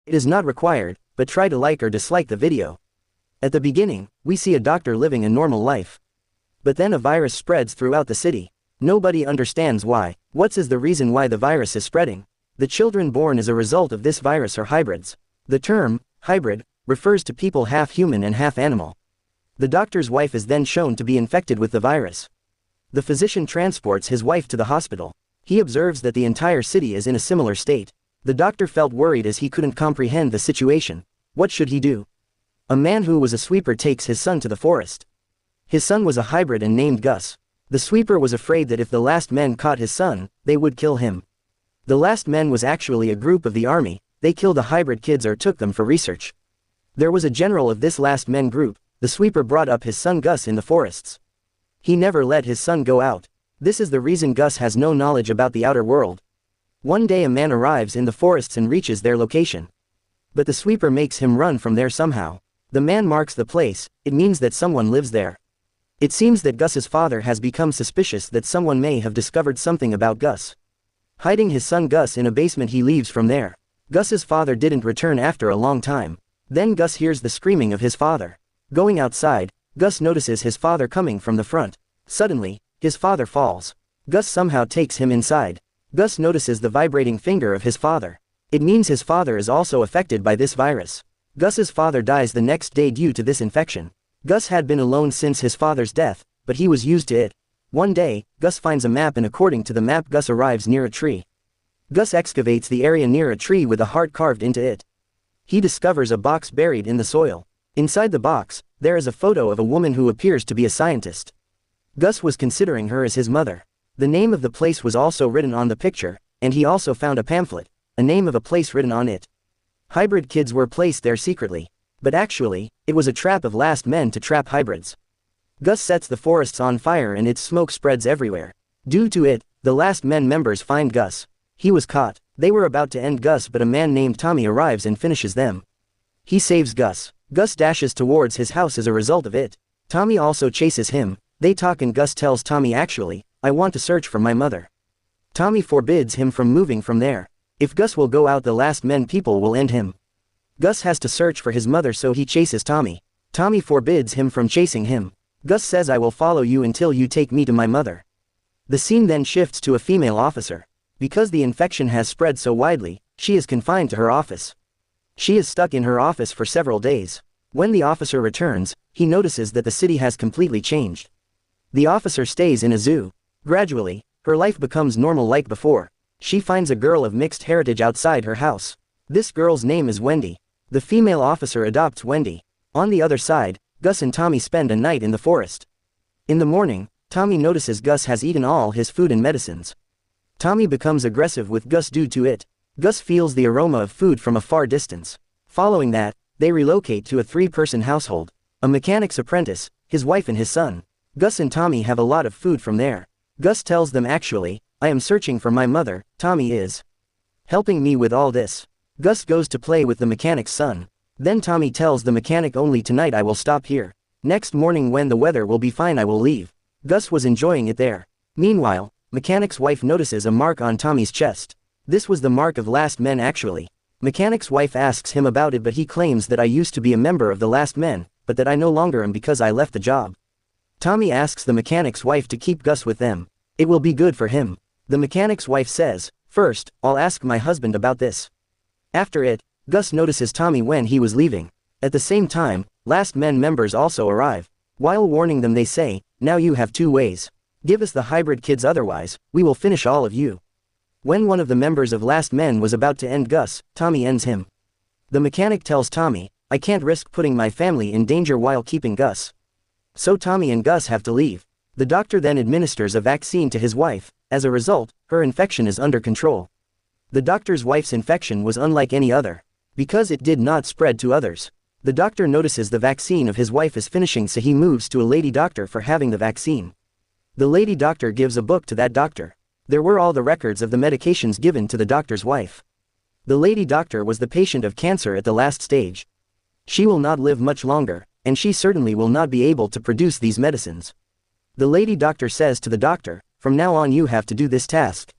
It is not required, but try to like or dislike the video. At the beginning, we see a doctor living a normal life. But then a virus spreads throughout the city. Nobody understands why. What is the reason why the virus is spreading? The children born as a result of this virus are hybrids. The term, hybrid, refers to people half human and half animal. The doctor's wife is then shown to be infected with the virus. The physician transports his wife to the hospital. He observes that the entire city is in a similar state. The doctor felt worried as he couldn't comprehend the situation. What should he do? A man who was a sweeper takes his son to the forest. His son was a hybrid and named Gus. The sweeper was afraid that if the last men caught his son, they would kill him. The last men was actually a group of the army. They killed the hybrid kids or took them for research. There was a general of this last men group. The sweeper brought up his son Gus in the forests. He never let his son go out. This is the reason Gus has no knowledge about the outer world. One day a man arrives in the forests and reaches their location. But the sweeper makes him run from there somehow. The man marks the place. It means that someone lives there. It seems that Gus's father has become suspicious that someone may have discovered something about Gus. Hiding his son Gus in a basement, he leaves from there. Gus's father didn't return after a long time. Then Gus hears the screaming of his father. Going outside, Gus notices his father coming from the front. Suddenly, his father falls. Gus somehow takes him inside. Gus notices the vibrating finger of his father. It means his father is also affected by this virus. Gus's father dies the next day due to this infection. Gus had been alone since his father's death, but he was used to it. One day, Gus finds a map and according to the map Gus arrives near a tree. Gus excavates the area near a tree with a heart carved into it. He discovers a box buried in the soil. Inside the box, there is a photo of a woman who appears to be a scientist. Gus was considering her as his mother. The name of the place was also written on the picture, and he also found a pamphlet, a name of a place written on it. Hybrid kids were placed there secretly. But actually, it was a trap of last men to trap hybrids. Gus sets the forests on fire and its smoke spreads everywhere. Due to it, the last men members find Gus. He was caught. They were about to end Gus, but a man named Tommy arrives and finishes them. He saves Gus. Gus dashes towards his house as a result of it. Tommy also chases him. They talk and Gus tells Tommy, actually, I want to search for my mother. Tommy forbids him from moving from there. If Gus will go out, the last men people will end him. Gus has to search for his mother, so he chases Tommy. Tommy forbids him from chasing him. Gus says, I will follow you until you take me to my mother. The scene then shifts to a female officer. Because the infection has spread so widely, she is confined to her office. She is stuck in her office for several days. When the officer returns, he notices that the city has completely changed. The officer stays in a zoo. Gradually, her life becomes normal like before. She finds a girl of mixed heritage outside her house. This girl's name is Wendy. The female officer adopts Wendy. On the other side, Gus and Tommy spend a night in the forest. In the morning, Tommy notices Gus has eaten all his food and medicines. Tommy becomes aggressive with Gus due to it. Gus feels the aroma of food from a far distance. Following that, they relocate to a 3-person household. A mechanic's apprentice, his wife and his son. Gus and Tommy have a lot of food from there. Gus tells them, actually, I am searching for my mother. Tommy is helping me with all this. Gus goes to play with the mechanic's son. Then Tommy tells the mechanic, only tonight I will stop here. Next morning when the weather will be fine I will leave. Gus was enjoying it there. Meanwhile, mechanic's wife notices a mark on Tommy's chest. This was the mark of last men actually. Mechanic's wife asks him about it, but he claims that I used to be a member of the last men, but that I no longer am because I left the job. Tommy asks the mechanic's wife to keep Gus with them. It will be good for him. The mechanic's wife says, first, I'll ask my husband about this. After it, Gus notices Tommy when he was leaving. At the same time, last men members also arrive. While warning them they say, now you have 2 ways. Give us the hybrid kids, otherwise, we will finish all of you. When one of the members of last men was about to end Gus, Tommy ends him. The mechanic tells Tommy, I can't risk putting my family in danger while keeping Gus. So Tommy and Gus have to leave. The doctor then administers a vaccine to his wife. As a result, her infection is under control. The doctor's wife's infection was unlike any other, because it did not spread to others. The doctor notices the vaccine of his wife is finishing, so he moves to a lady doctor for having the vaccine. The lady doctor gives a book to that doctor. There were all the records of the medications given to the doctor's wife. The lady doctor was the patient of cancer at the last stage. She will not live much longer, and she certainly will not be able to produce these medicines. The lady doctor says to the doctor, from now on you have to do this task.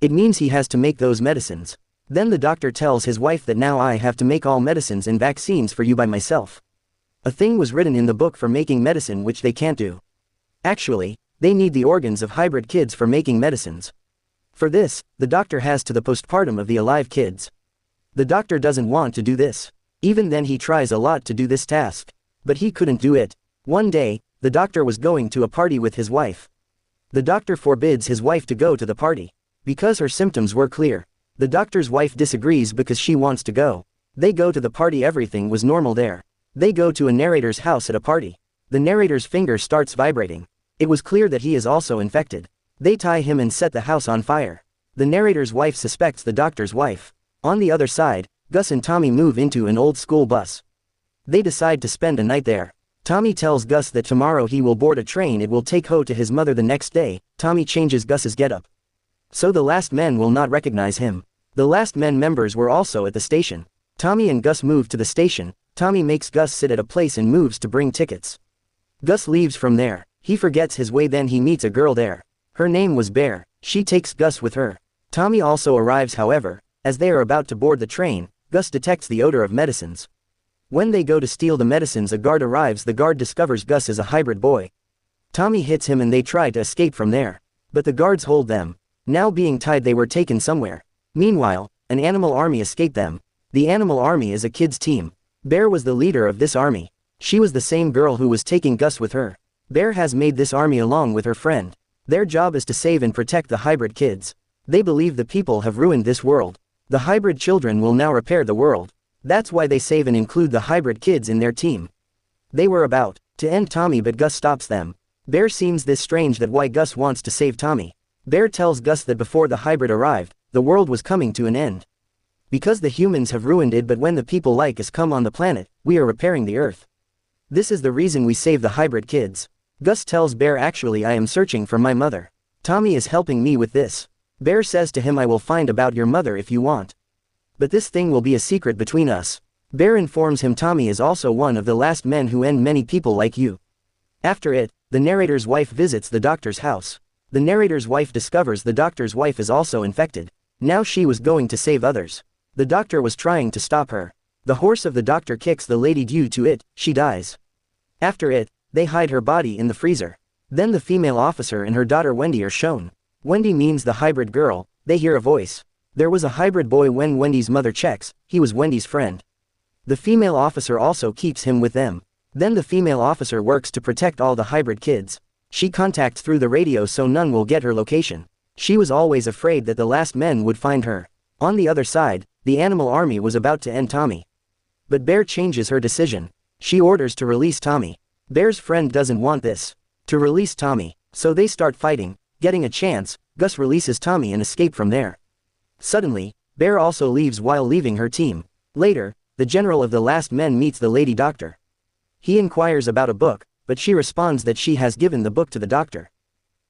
It means he has to make those medicines. Then the doctor tells his wife that now I have to make all medicines and vaccines for you by myself. A thing was written in the book for making medicine which they can't do. Actually, they need the organs of hybrid kids for making medicines. For this, the doctor has to the postpartum of the alive kids. The doctor doesn't want to do this. Even then he tries a lot to do this task. But he couldn't do it. One day, the doctor was going to a party with his wife. The doctor forbids his wife to go to the party. Because her symptoms were clear. The doctor's wife disagrees because she wants to go. They go to the party, everything was normal there. They go to a narrator's house at a party. The narrator's finger starts vibrating. It was clear that he is also infected. They tie him and set the house on fire. The narrator's wife suspects the doctor's wife. On the other side, Gus and Tommy move into an old school bus. They decide to spend a night there. Tommy tells Gus that tomorrow he will board a train it will take Ho to his mother the next day. Tommy changes Gus's getup. So the last men will not recognize him. The last men members were also at the station. Tommy and Gus move to the station. Tommy makes Gus sit at a place and moves to bring tickets. Gus leaves from there. He forgets his way, then he meets a girl there. Her name was Bear. She takes Gus with her. Tommy also arrives, however. As they are about to board the train, Gus detects the odor of medicines. When they go to steal the medicines, a guard arrives. The guard discovers Gus is a hybrid boy. Tommy hits him and they try to escape from there. But the guards hold them. Now being tied, they were taken somewhere. Meanwhile, an animal army escaped them. The animal army is a kids' team. Bear was the leader of this army. She was the same girl who was taking Gus with her. Bear has made this army along with her friend. Their job is to save and protect the hybrid kids. They believe the people have ruined this world. The hybrid children will now repair the world. That's why they save and include the hybrid kids in their team. They were about to end Tommy, but Gus stops them. Bear seems this strange that why Gus wants to save Tommy. Bear tells Gus that before the hybrid arrived, the world was coming to an end. Because the humans have ruined it, but when the people like us come on the planet, we are repairing the earth. This is the reason we save the hybrid kids. Gus tells Bear, actually I am searching for my mother. Tommy is helping me with this. Bear says to him, I will find about your mother if you want. But this thing will be a secret between us. Bear informs him Tommy is also one of the last men who end many people like you. After it, the narrator's wife visits the doctor's house. The narrator's wife discovers the doctor's wife is also infected. Now she was going to save others. The doctor was trying to stop her. The horse of the doctor kicks the lady, due to it, she dies. After it, they hide her body in the freezer. Then the female officer and her daughter Wendy are shown. Wendy means the hybrid girl. They hear a voice. There was a hybrid boy when Wendy's mother checks, he was Wendy's friend. The female officer also keeps him with them. Then the female officer works to protect all the hybrid kids. She contacts through the radio so none will get her location. She was always afraid that the last men would find her. On the other side, the animal army was about to end Tommy. But Bear changes her decision. She orders to release Tommy. Bear's friend doesn't want this. To release Tommy. So they start fighting. Getting a chance, Gus releases Tommy and escape from there. Suddenly, Bear also leaves while leaving her team. Later, the general of the last men meets the lady doctor. He inquires about a book, but she responds that she has given the book to the doctor.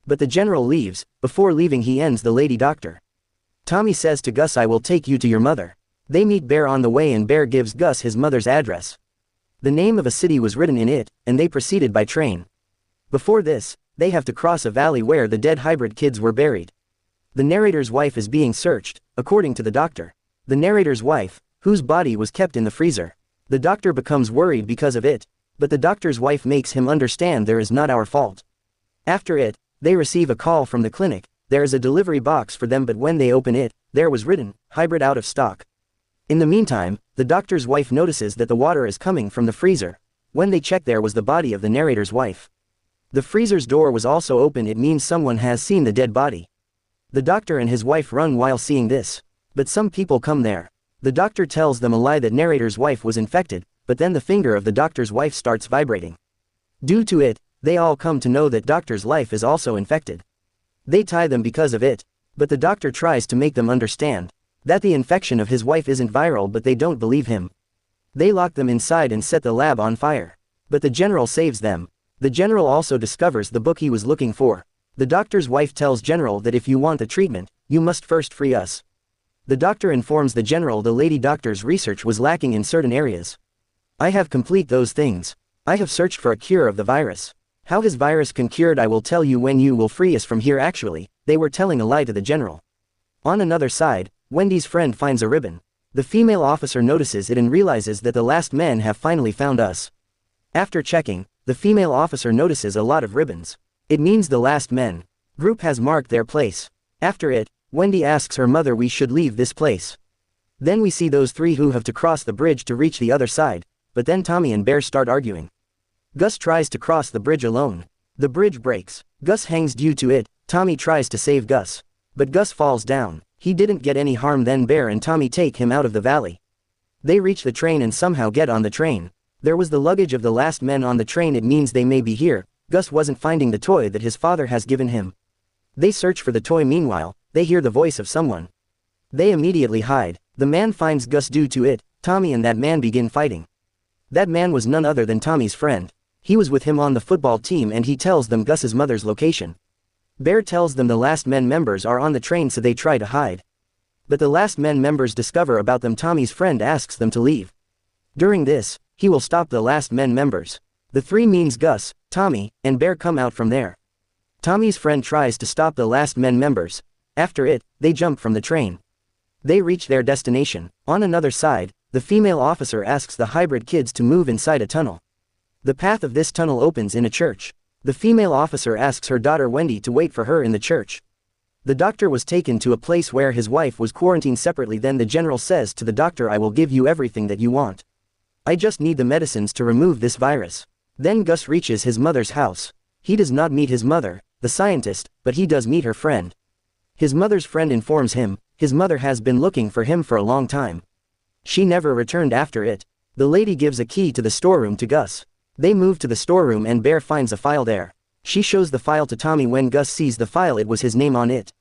But the general leaves. Before leaving he ends the lady doctor. Tommy says to Gus, I will take you to your mother. They meet Bear on the way and Bear gives Gus his mother's address. The name of a city was written in it, and they proceeded by train. Before this, they have to cross a valley where the dead hybrid kids were buried. The narrator's wife is being searched, according to the doctor. The narrator's wife, whose body was kept in the freezer. The doctor becomes worried because of it, but the doctor's wife makes him understand there is not our fault. After it, they receive a call from the clinic. There is a delivery box for them, but when they open it, there was written, hybrid out of stock. In the meantime, the doctor's wife notices that the water is coming from the freezer. When they check, there was the body of the narrator's wife. The freezer's door was also open, it means someone has seen the dead body. The doctor and his wife run while seeing this. But some people come there. The doctor tells them a lie that narrator's wife was infected, but then the finger of the doctor's wife starts vibrating. Due to it, they all come to know that doctor's life is also infected. They tie them because of it, but the doctor tries to make them understand that the infection of his wife isn't viral, but they don't believe him. They lock them inside and set the lab on fire. But the general saves them. The general also discovers the book he was looking for. The doctor's wife tells general that if you want the treatment, you must first free us. The doctor informs the general the lady doctor's research was lacking in certain areas. I have complete those things. I have searched for a cure of the virus. How his virus can cured I will tell you when you will free us from here. Actually, they were telling a lie to the general. On another side, Wendy's friend finds a ribbon. The female officer notices it and realizes that the last men have finally found us. After checking, the female officer notices a lot of ribbons. It means the last men group has marked their place. After it, Wendy asks her mother we should leave this place. Then we see those three who have to cross the bridge to reach the other side, but then Tommy and Bear start arguing. Gus tries to cross the bridge alone. The bridge breaks. Gus hangs due to it. Tommy tries to save Gus, but Gus falls down. He didn't get any harm. Then Bear and Tommy take him out of the valley. They reach the train and somehow get on the train. There was the luggage of the last men on the train. It means they may be here. Gus wasn't finding the toy that his father has given him. They search for the toy. Meanwhile, they hear the voice of someone. They immediately hide. The man finds Gus due to it. Tommy and that man begin fighting. That man was none other than Tommy's friend. He was with him on the football team and he tells them Gus's mother's location. Bear tells them the last men members are on the train, so they try to hide. But the last men members discover about them. Tommy's friend asks them to leave. During this, he will stop the last men members. The three means Gus, Tommy, and Bear come out from there. Tommy's friend tries to stop the last men members. After it, they jump from the train. They reach their destination. On another side, the female officer asks the hybrid kids to move inside a tunnel. The path of this tunnel opens in a church. The female officer asks her daughter Wendy to wait for her in the church. The doctor was taken to a place where his wife was quarantined separately. Then the general says to the doctor, I will give you everything that you want. I just need the medicines to remove this virus. Then Gus reaches his mother's house. He does not meet his mother, the scientist, but he does meet her friend. His mother's friend informs him, his mother has been looking for him for a long time. She never returned after it. The lady gives a key to the storeroom to Gus. They move to the storeroom and Bear finds a file there. She shows the file to Tommy. When Gus sees the file, it was his name on it.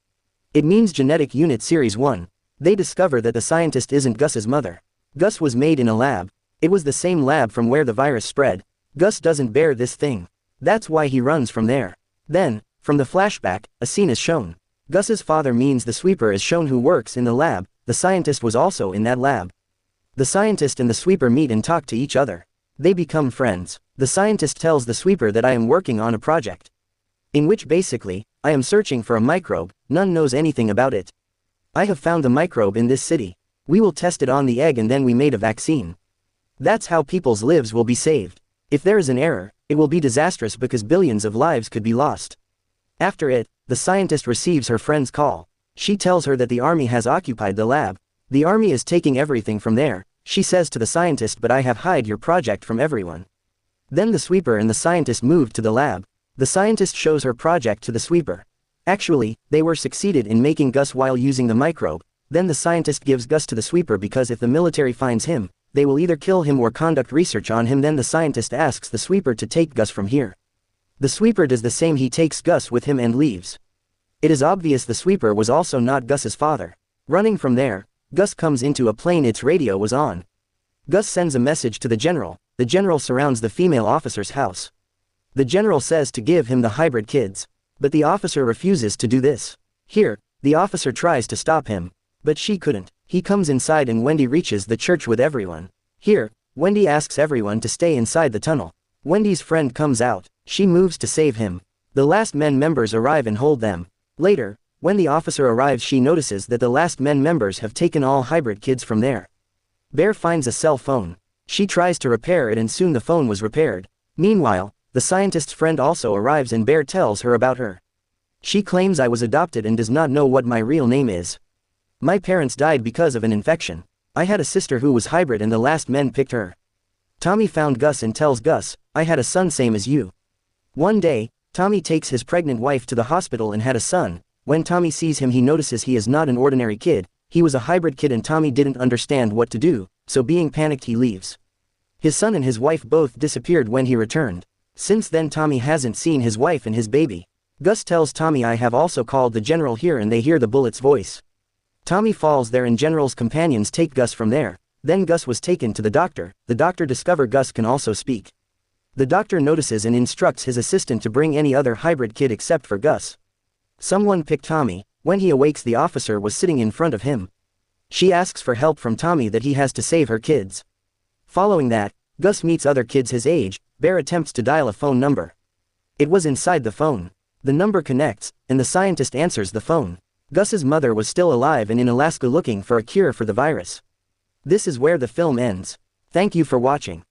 It means Genetic Unit Series 1. They discover that the scientist isn't Gus's mother. Gus was made in a lab. It was the same lab from where the virus spread. Gus doesn't bear this thing. That's why he runs from there. Then, from the flashback, a scene is shown. Gus's father means the sweeper is shown who works in the lab. The scientist was also in that lab. The scientist and the sweeper meet and talk to each other. They become friends. The scientist tells the sweeper that I am working on a project. In which basically, I am searching for a microbe, none knows anything about it. I have found the microbe in this city. We will test it on the egg and then we made a vaccine. That's how people's lives will be saved. If there is an error, it will be disastrous because billions of lives could be lost. After it, the scientist receives her friend's call. She tells her that the army has occupied the lab. The army is taking everything from there. She says to the scientist, but I have hide your project from everyone. Then the sweeper and the scientist moved to the lab. The scientist shows her project to the sweeper. Actually, they were succeeded in making Gus while using the microbe. Then the scientist gives Gus to the sweeper because if the military finds him, they will either kill him or conduct research on him. Then the scientist asks the sweeper to take Gus from here. The sweeper does the same. He takes Gus with him and leaves. It is obvious the sweeper was also not Gus's father. Running from there, Gus comes into a plane. Its radio was on. Gus sends a message to the general. The general surrounds the female officer's house. The general says to give him the hybrid kids. But the officer refuses to do this. Here, the officer tries to stop him. But she couldn't. He comes inside and Wendy reaches the church with everyone. Here, Wendy asks everyone to stay inside the tunnel. Wendy's friend comes out. She moves to save him. The last men members arrive and hold them. Later, when the officer arrives, she notices that the last men members have taken all hybrid kids from there. Bear finds a cell phone. She tries to repair it and soon the phone was repaired. Meanwhile, the scientist's friend also arrives and Bear tells her about her. She claims I was adopted and does not know what my real name is. My parents died because of an infection. I had a sister who was hybrid and the last men picked her. Tommy found Gus and tells Gus, I had a son same as you. One day, Tommy takes his pregnant wife to the hospital and had a son. When Tommy sees him, he notices he is not an ordinary kid. He was a hybrid kid and Tommy didn't understand what to do, so being panicked he leaves. His son and his wife both disappeared when he returned. Since then Tommy hasn't seen his wife and his baby. Gus tells Tommy I have also called the general here and they hear the bullet's voice. Tommy falls there and general's companions take Gus from there. Then Gus was taken to the doctor. The doctor discovers Gus can also speak. The doctor notices and instructs his assistant to bring any other hybrid kid except for Gus. Someone picked Tommy. When he awakes, the officer was sitting in front of him. She asks for help from Tommy that he has to save her kids. Following that, Gus meets other kids his age. Bear attempts to dial a phone number. It was inside the phone. The number connects, and the scientist answers the phone. Gus's mother was still alive and in Alaska looking for a cure for the virus. This is where the film ends. Thank you for watching.